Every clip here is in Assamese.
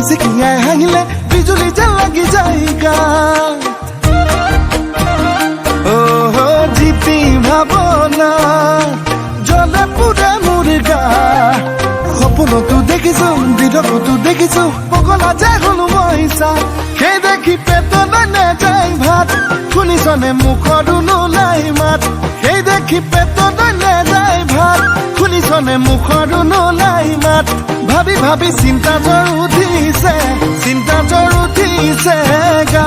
জিকিয়াই হাঁহিলে বিজুলী যেন লাগি যায় গাত জিতি ভাৱনা জ্বলে পুৰে মোৰ গা সপোনতো দেখিছো বিধকতো দেখিছো পগলা যে হলো মই চা সেই দেখি পেটত নাযায় ভাত শুনিছনে মুখৰো নোলাই মাত সেই দেখি পেটত নাযায় ভাত শুনিছনে মুখৰো নোলাই মাত ভাবি ভাবি চিন্তা জ্বৰ উঠিছে গা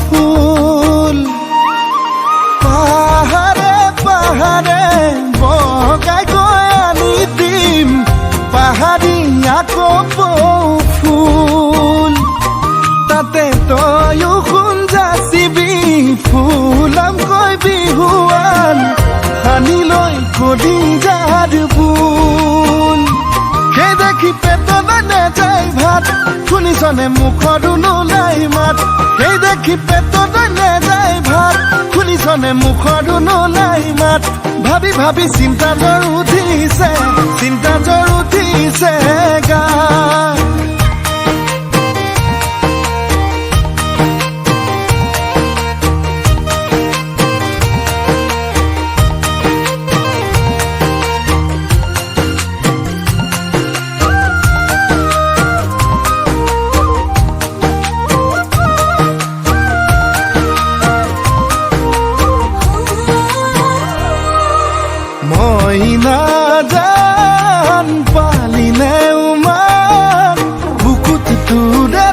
ফুল পাহাৰে পাহাৰে বগাই গৈ আনি দিম পাহাৰীয়া কপৌ ফুল তাতে তয়ো সোণ যাচিবি ফুলামকৈ বিহুৱান সানি লৈ কলি যাৰ বুল সেই দেখি পেটত নাযায় ভাত শুনিছনে মুখৰো নোলাই মাত সেই দেখি পেটত নাযায় ভাত শুনিছনে মুখৰো নোলাই মাত ভাবি ভাবি চিন্তা জ্বৰ উঠিছে গা মই নাজান পালিনে উমান বুকুত তোৰে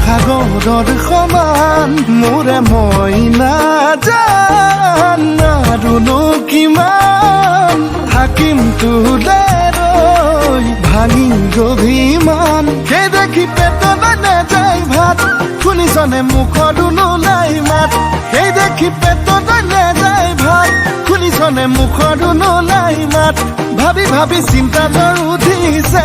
সাগৰৰ সমান মোৰে মই নাজান আৰুনো কিমান থাকিম তোৰে ৰৈ ভাঙি অভিমান সেই দেখি পেটত নাযায় ভাত শুনিছনে মুখৰো নোলাই মাত সেই দেখি পেটত নাযায় ভাত শুনিছনে মুখৰো নোলাই মাত ভাবি ভাবি চিন্তা জ্বৰ উঠিছে